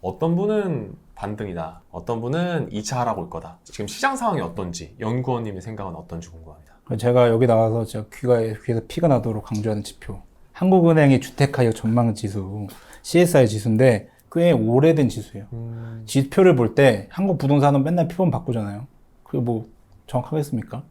어떤 분은 반등이다, 어떤 분은 2차 하락올 거다. 지금 시장 상황이 어떤지 연구원님의 생각은 어떤지 궁금합니다. 제가 여기 나와서 제가 귀에서 피가 나도록 강조하는 지표. 한국은행의 주택가격 전망지수, CSI 지수인데 꽤 오래된 지수예요. 지표를 볼 때 한국 부동산은 맨날 표본 바꾸잖아요. 그게 뭐 정확하겠습니까?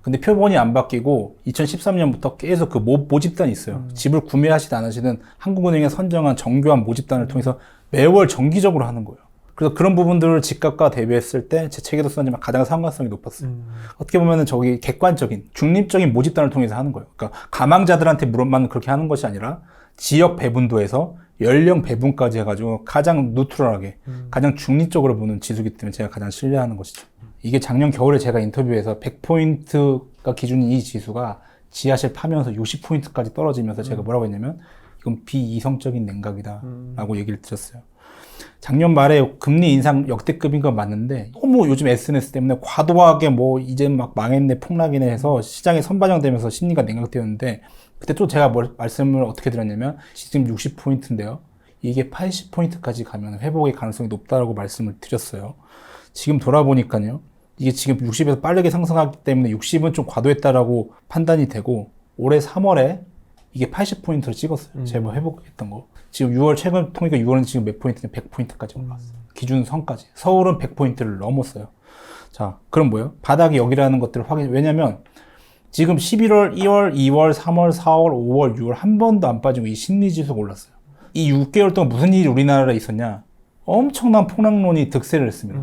근데 표본이 안 바뀌고 2013년부터 계속 그 모집단이 있어요. 집을 구매하시든 안 하시든 한국은행에 선정한 정교한 모집단을 통해서 매월 정기적으로 하는 거예요. 그래서 그런 부분들을 집값과 대비했을 때 제 책에도 썼지만 가장 상관성이 높았어요. 어떻게 보면은 저기 객관적인, 중립적인 모집단을 통해서 하는 거예요. 그러니까 가망자들한테 물어만 그렇게 하는 것이 아니라 지역 배분도에서 연령 배분까지 해가지고 가장 뉴트럴하게, 가장 중립적으로 보는 지수이기 때문에 제가 가장 신뢰하는 것이죠. 이게 작년 겨울에 제가 인터뷰에서 100포인트가 기준인 이 지수가 지하실 파면서 60포인트까지 떨어지면서 제가 뭐라고 했냐면 이건 비이성적인 냉각이다 라고 얘기를 드렸어요. 작년 말에 금리 인상 역대급인 건 맞는데 너무 요즘 SNS 때문에 과도하게 뭐 이제 막 망했네 폭락이네 해서 시장에 선반영되면서 심리가 냉각되었는데 그때 또 제가 말씀을 어떻게 드렸냐면 지금 60포인트인데요. 이게 80포인트까지 가면 회복의 가능성이 높다라고 말씀을 드렸어요. 지금 돌아보니까요. 이게 지금 60에서 빠르게 상승하기 때문에 60은 좀 과도했다라고 판단이 되고 올해 3월에 이게 80포인트를 찍었어요. 제가 회복했던 거. 지금 6월 최근 통계가 6월은 지금 몇 포인트냐 100포인트까지 올라왔어요. 기준 선까지. 서울은 100포인트를 넘었어요. 자, 그럼 뭐예요? 바닥이 여기라는 것들을 왜냐면 지금 11월, 2월, 2월, 3월, 4월, 5월, 6월 한 번도 안 빠지고 이 심리지수가 올랐어요. 이 6개월 동안 무슨 일이 우리나라에 있었냐? 엄청난 폭락론이 득세를 했습니다.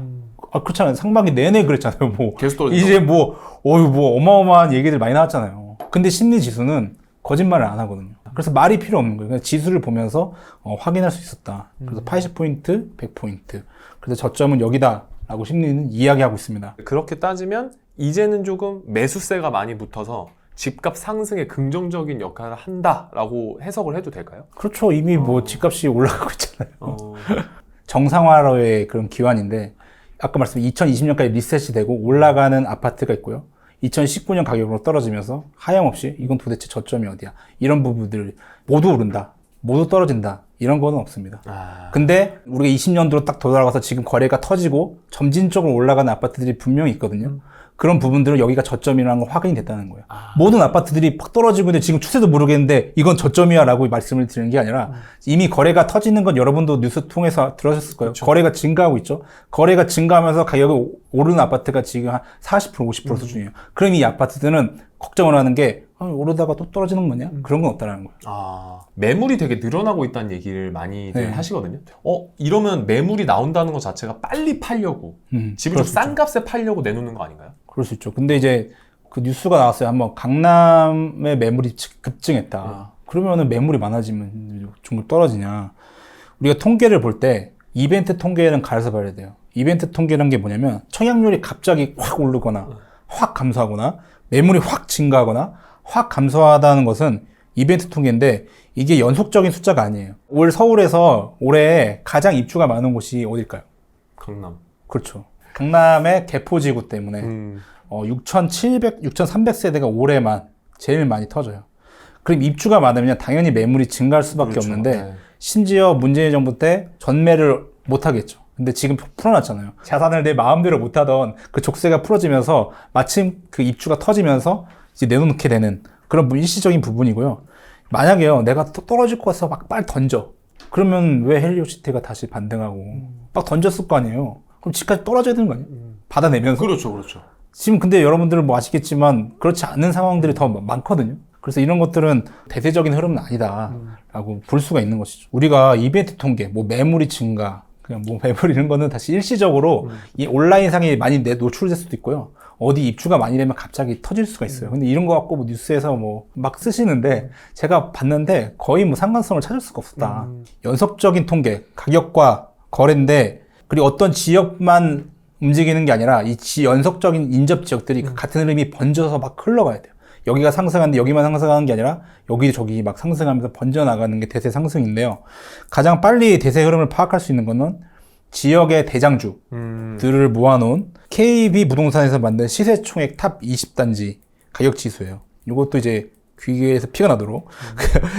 그렇잖아요. 상반기 내내 그랬잖아요. 뭐 계속 떨어졌죠. 이제 뭐 어마어마한 얘기들 많이 나왔잖아요. 근데 심리지수는 거짓말을 안 하거든요. 그래서 말이 필요 없는 거예요. 그냥 지수를 보면서 확인할 수 있었다. 그래서 80포인트, 100포인트. 그래서 저점은 여기다라고 심리는 이야기하고 있습니다. 그렇게 따지면 이제는 조금 매수세가 많이 붙어서 집값 상승에 긍정적인 역할을 한다라고 해석을 해도 될까요? 그렇죠. 이미 뭐 집값이 올라가고 있잖아요. 정상화로의 그런 기환인데 아까 말씀드린 2020년까지 리셋이 되고 올라가는 아파트가 있고요. 2019년 가격으로 떨어지면서 하염없이 이건 도대체 저점이 어디야? 이런 부분들 모두 오른다. 모두 떨어진다. 이런 거는 없습니다. 근데 우리가 20년도로 딱 돌아가서 지금 거래가 터지고 점진적으로 올라가는 아파트들이 분명히 있거든요. 그런 부분들은 여기가 저점이라는 걸 확인이 됐다는 거예요. 모든 아파트들이 팍 떨어지고 있는데 지금 추세도 모르겠는데 이건 저점이야 라고 말씀을 드리는 게 아니라 이미 거래가 터지는 건 여러분도 뉴스 통해서 들으셨을 거예요. 그렇죠. 거래가 증가하고 있죠. 거래가 증가하면서 가격이 오르는 아파트가 지금 한 40%, 50% 수준이에요. 그럼 이 아파트들은 걱정을 하는 게 오르다가 또 떨어지는 거냐? 그런 건 없다는 거예요. 매물이 되게 늘어나고 있다는 얘기를 많이들 하시거든요. 이러면 매물이 나온다는 것 자체가 빨리 팔려고 집을 좀 싼 값에 팔려고 내놓는 거 아닌가요? 그럴 수 있죠. 근데 이제 그 뉴스가 나왔어요. 한번 강남의 매물이 급증했다. 그러면은 매물이 많아지면 좀 떨어지냐. 우리가 통계를 볼 때 이벤트 통계는 가려서 봐야 돼요. 이벤트 통계라는 게 뭐냐면 청약률이 갑자기 확 오르거나 확 감소하거나 매물이 확 증가하거나 확 감소하다는 것은 이벤트 통계인데 이게 연속적인 숫자가 아니에요. 올 서울에서 올해 가장 입주가 많은 곳이 어딜까요? 강남. 그렇죠. 강남의 개포지구 때문에 6,300세대가 올해만 제일 많이 터져요. 그럼 입주가 많으면 당연히 매물이 증가할 수밖에 그렇죠. 없는데 심지어 문재인 정부 때 전매를 못 하겠죠. 근데 지금 풀어놨잖아요. 자산을 내 마음대로 못하던 그 족쇄가 풀어지면서 마침 그 입주가 터지면서 이제 내놓게 되는 그런 일시적인 부분이고요. 만약에요, 내가 떨어질 것 같아서 막 빨리 던져. 그러면 왜 헬리오시티가 다시 반등하고 막 던졌을 거 아니에요. 그럼 집까지 떨어져야 되는 거 아니에요? 받아내면서. 그렇죠. 지금 근데 여러분들은 뭐 아시겠지만 그렇지 않은 상황들이 더 많거든요. 그래서 이런 것들은 대세적인 흐름은 아니다라고 볼 수가 있는 것이죠. 우리가 이벤트 통계, 뭐 매물이 증가, 그냥 뭐 매물 이런 거는 다시 일시적으로 이 온라인상에 많이 노출될 수도 있고요. 어디 입주가 많이 되면 갑자기 터질 수가 있어요. 근데 이런 거 갖고 뭐 뉴스에서 뭐 막 쓰시는데 제가 봤는데 거의 뭐 상관성을 찾을 수가 없었다. 연속적인 통계, 가격과 거래인데 그리고 어떤 지역만 움직이는 게 아니라 이 연속적인 인접 지역들이 같은 흐름이 번져서 막 흘러가야 돼요. 여기가 상승하는데 여기만 상승하는 게 아니라 여기 저기 막 상승하면서 번져나가는 게 대세 상승인데요. 가장 빨리 대세 흐름을 파악할 수 있는 거는 지역의 대장주들을 모아놓은 KB 부동산에서 만든 시세총액 탑 20단지 가격 지수예요. 이것도 이제 귀에서 피가 나도록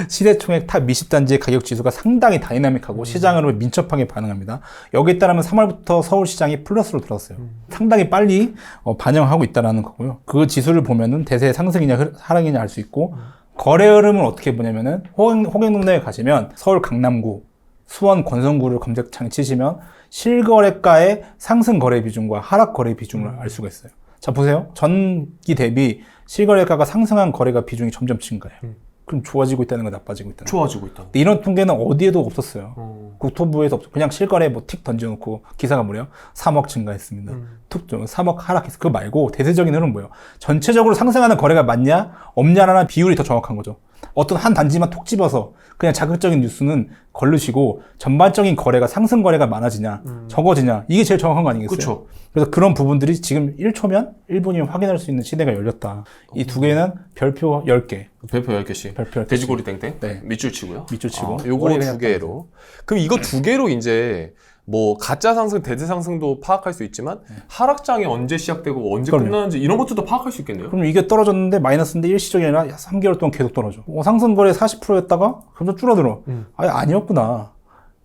시세총액 탑 20단지의 가격 지수가 상당히 다이나믹하고 시장으로 민첩하게 반응합니다. 여기에 따르면 3월부터 서울시장이 플러스로 들어갔어요. 상당히 빨리 반영하고 있다는 거고요. 그 지수를 보면은 대세 상승이냐 하락이냐 알 수 있고 거래 흐름을 어떻게 보냐면은 호갱동네에 가시면 서울 강남구, 수원 권선구를 검색창에 치시면 실거래가의 상승 거래 비중과 하락 거래 비중을 알 수가 있어요. 자, 보세요. 전기 대비 실거래가가 상승한 거래가 비중이 점점 증가해요. 그럼 좋아지고 있다는 거, 나빠지고 있다는 거. 좋아지고 있다. 근데 이런 통계는 어디에도 없었어요. 국토부에서 없어. 그냥 실거래 뭐 틱 던져놓고 기사가 뭐래요? 3억 증가했습니다. 툭 3억 하락했어. 그거 말고 대세적인 흐름은 뭐예요? 전체적으로 상승하는 거래가 많냐 없냐라는 비율이 더 정확한 거죠. 어떤 한 단지만 톡 집어서 그냥 자극적인 뉴스는 걸르시고 전반적인 거래가 상승 거래가 많아지냐 적어지냐 이게 제일 정확한 거 아니겠어요? 그쵸. 그래서 그런 부분들이 지금 1초면 1분이면 확인할 수 있는 시대가 열렸다. 이 두 개는 별표 10개. 별표 10개씩. 별표 10개씩. 돼지고리 땡땡. 네. 밑줄 치고요. 밑줄 치고. 요거 두 개로. 그럼 이거 두 개로 이제 뭐 가짜 상승, 대세 상승도 파악할 수 있지만 하락장이 언제 시작되고 언제 그럼요. 끝나는지 이런 것들도 파악할 수 있겠네요. 그럼 이게 떨어졌는데 마이너스인데 일시적이 아니라 3개월 동안 계속 떨어져. 상승거래 40%였다가 점점 줄어들어. 아니었구나.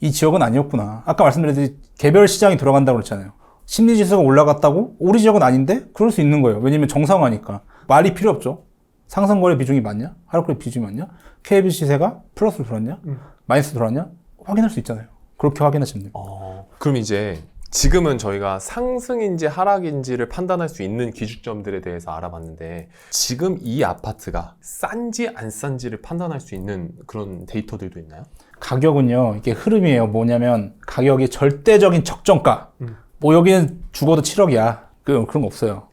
이 지역은 아니었구나. 아까 말씀드렸듯이 개별 시장이 들어간다고 그랬잖아요. 심리지수가 올라갔다고? 우리 지역은 아닌데? 그럴 수 있는 거예요. 왜냐면 정상화니까. 말이 필요 없죠. 상승거래 비중이 많냐? 하락거래 비중이 많냐? KB 시세가 플러스로 들어왔냐? 마이너스 들어왔냐? 확인할 수 있잖아요. 그렇게 확인하시면 됩니다. 그럼 이제 지금은 저희가 상승인지 하락인지를 판단할 수 있는 기준점들에 대해서 알아봤는데 지금 이 아파트가 싼지 안 싼지를 판단할 수 있는 그런 데이터들도 있나요? 가격은요, 이게 흐름이에요. 뭐냐면 가격이 절대적인 적정가. 뭐 여기는 죽어도 7억이야. 그런 거 없어요.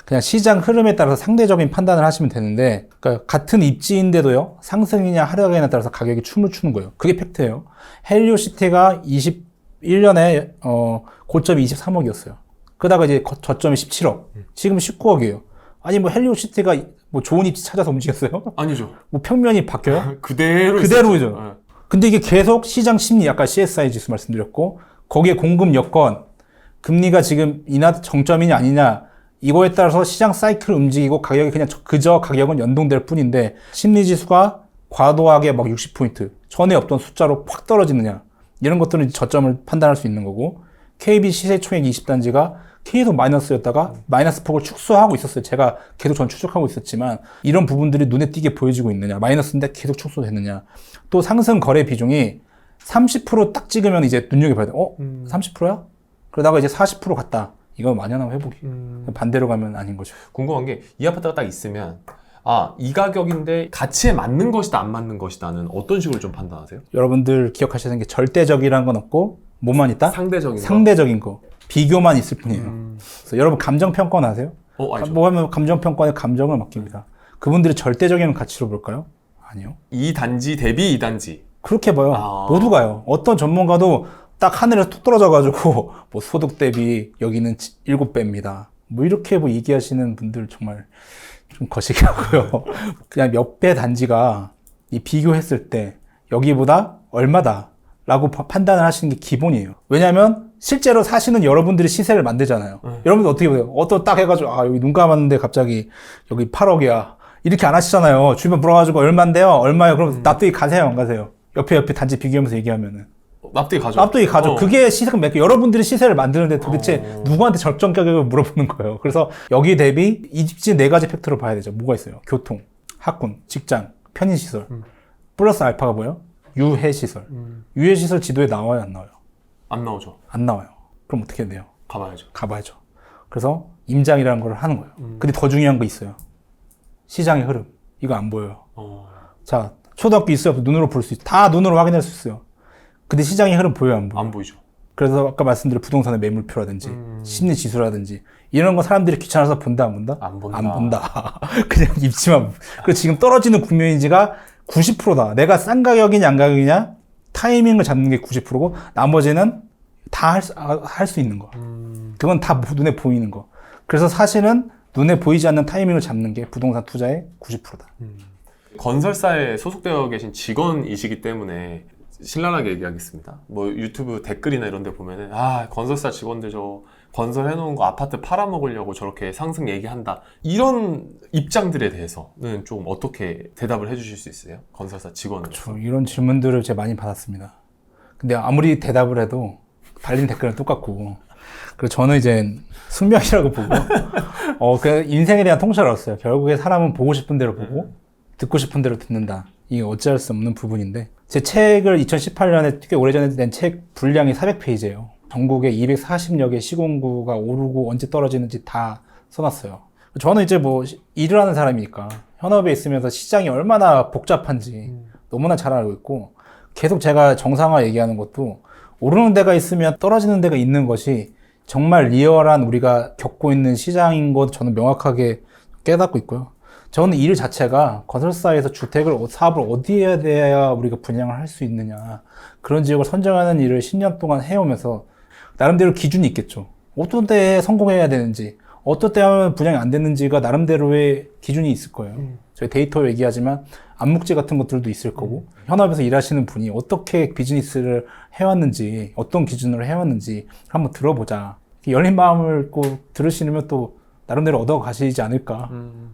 그냥 시장 흐름에 따라서 상대적인 판단을 하시면 되는데, 그러니까 같은 입지인데도요, 상승이냐 하락이냐에 따라서 가격이 춤을 추는 거예요. 그게 팩트예요. 헬리오시티가 21년에 고점이 23억이었어요. 그러다가 이제 저점이 17억. 지금 19억이에요. 아니 뭐 헬리오시티가 뭐 좋은 입지 찾아서 움직였어요? 아니죠. 뭐 평면이 바뀌어요? 그대로죠. 네. 근데 이게 계속 시장 심리, 아까 CSI 지수 말씀드렸고, 거기에 공급 여건, 금리가 지금 정점이냐 아니냐, 이거에 따라서 시장 사이클을 움직이고 가격이 그냥 그저 가격은 연동될 뿐인데 심리 지수가 과도하게 막 60포인트 전에 없던 숫자로 확 떨어지느냐 이런 것들은 저점을 판단할 수 있는 거고 KB 시세총액 20단지가 계속 마이너스였다가 마이너스 폭을 축소하고 있었어요. 제가 계속 전 추적하고 있었지만 이런 부분들이 눈에 띄게 보여지고 있느냐 마이너스인데 계속 축소됐느냐 또 상승 거래 비중이 30% 딱 찍으면 이제 눈여겨봐야 돼. 30%야? 그러다가 이제 40% 갔다. 이건 만연한 회복이. 반대로 가면 아닌 거죠. 궁금한 게 이 아파트가 딱 있으면 이 가격인데 가치에 맞는 것이다 안 맞는 것이다는 어떤 식으로 좀 판단하세요? 여러분들 기억하셔야 되는 게 절대적이라는 건 없고 뭐만 있다? 상대적인 거. 비교만 있을 뿐이에요. 그래서 여러분 감정평가원 아세요? 알죠. 뭐 하면 감정평가원에 감정을 맡깁니다. 그분들이 절대적인 가치로 볼까요? 아니요. 이 단지 대비 이 단지. 그렇게 봐요. 모두가요. 어떤 전문가도 딱 하늘에서 툭 떨어져가지고 뭐 소득 대비 여기는 7배입니다. 뭐 이렇게 뭐 얘기하시는 분들 정말 좀 거시기 하고요. 그냥 몇 배 단지가 이 비교했을 때 여기보다 얼마다 라고 판단을 하시는 게 기본이에요. 왜냐하면 실제로 사시는 여러분들이 시세를 만들잖아요. 여러분들 어떻게 보세요? 어떤 딱 해가지고 여기 눈 감았는데 갑자기 여기 8억이야 이렇게 안 하시잖아요. 주변 물어가지고 얼마인데요? 얼마요? 그럼 납득이 가세요 안 가세요? 옆에 단지 비교하면서 얘기하면은 납득이 가죠. 납득이 가죠. 그게 시세가 여러분들이 시세를 만드는데 도대체 누구한테 적정 가격을 물어보는 거예요. 그래서 여기 대비 이집지 4가지 팩터로 봐야 되죠. 뭐가 있어요? 교통, 학군, 직장, 편의시설 플러스 알파가 뭐예요? 유해시설. 유해시설 지도에 나와요 안 나와요? 안 나오죠. 안 나와요. 그럼 어떻게 해야 돼요? 가봐야죠. 그래서 임장이라는 걸 하는 거예요. 근데 더 중요한 거 있어요. 시장의 흐름. 이거 안 보여요. 자, 초등학교 있어요? 눈으로 볼 수 있어요. 다 눈으로 확인할 수 있어요. 근데 시장의 흐름 보여요 안 보여요? 안 보이죠. 그래서 아까 말씀드린 부동산의 매물표라든지 심리 지수라든지 이런 거 사람들이 귀찮아서 본다 안 본다? 안 본다. 그냥 입지만. 그리고 지금 떨어지는 국면인지가 90%다. 내가 싼 가격이냐 안 가격이냐 타이밍을 잡는 게 90%고 나머지는 다 할 수 있는 거. 그건 다 눈에 보이는 거. 그래서 사실은 눈에 보이지 않는 타이밍을 잡는 게 부동산 투자의 90%다. 건설사에 소속되어 계신 직원이시기 때문에 신랄하게 얘기하겠습니다. 뭐 유튜브 댓글이나 이런 데 보면은 건설사 직원들 저 건설해놓은 거 아파트 팔아먹으려고 저렇게 상승 얘기한다. 이런 입장들에 대해서는 좀 어떻게 대답을 해주실 수 있어요? 건설사 직원으로서. 이런 질문들을 제가 많이 받았습니다. 근데 아무리 대답을 해도 달린 댓글은 똑같고, 그래서 저는 이제 숙명이라고 보고, 그 인생에 대한 통찰을 얻었어요. 결국에 사람은 보고 싶은 대로 보고, 듣고 싶은 대로 듣는다. 이게 어찌할 수 없는 부분인데, 제 책을 2018년에 꽤 오래전에 낸 책 분량이 400페이지예요. 전국에 240여 개 시공구가 오르고 언제 떨어지는지 다 써놨어요. 저는 이제 뭐 일을 하는 사람이니까 현업에 있으면서 시장이 얼마나 복잡한지 너무나 잘 알고 있고, 계속 제가 정상화 얘기하는 것도 오르는 데가 있으면 떨어지는 데가 있는 것이 정말 리얼한 우리가 겪고 있는 시장인 것 저는 명확하게 깨닫고 있고요. 저는 일 자체가 건설사에서 주택을, 사업을 어디에 대해야 우리가 분양을 할 수 있느냐, 그런 지역을 선정하는 일을 10년 동안 해오면서 나름대로 기준이 있겠죠. 어떤 때에 성공해야 되는지, 어떤 때 하면 분양이 안 되는지가 나름대로의 기준이 있을 거예요. 저희 데이터 얘기하지만 암묵지 같은 것들도 있을 거고, 현업에서 일하시는 분이 어떻게 비즈니스를 해왔는지, 어떤 기준으로 해왔는지 한번 들어보자. 열린 마음을 꼭 들으시면 또 나름대로 얻어가시지 않을까,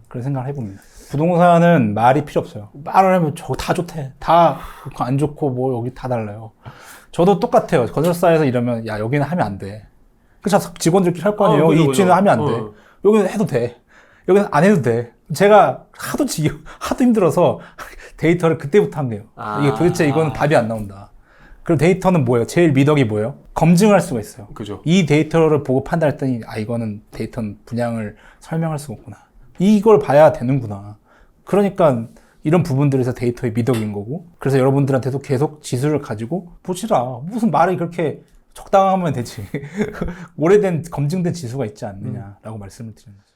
그런 생각을 해봅니다. 부동산은 말이 필요 없어요. 말을 하면 저 다 좋대. 다 좋고 안 좋고 뭐 여기 다 달라요. 저도 똑같아요. 건설사에서 이러면 야 여기는 하면 안 돼. 그래서 직원들끼리 할 거 아니에요. 이 입지는 하면 안 돼. 여기는 해도 돼. 여기는 안 해도 돼. 제가 하도 힘들어서 데이터를 그때부터 한대요. 이게 도대체 이거는 답이 안 나온다. 그럼 데이터는 뭐예요? 제일 미덕이 뭐예요? 검증을 할 수가 있어요. 그죠. 이 데이터를 보고 판단했더니 이거는 데이터는 분양을 설명할 수가 없구나. 이걸 봐야 되는구나. 그러니까 이런 부분들에서 데이터의 미덕인 거고, 그래서 여러분들한테도 계속 지수를 가지고 보시라. 무슨 말이 그렇게 적당하면 되지. 오래된 검증된 지수가 있지 않느냐라고 말씀을 드리는 거죠.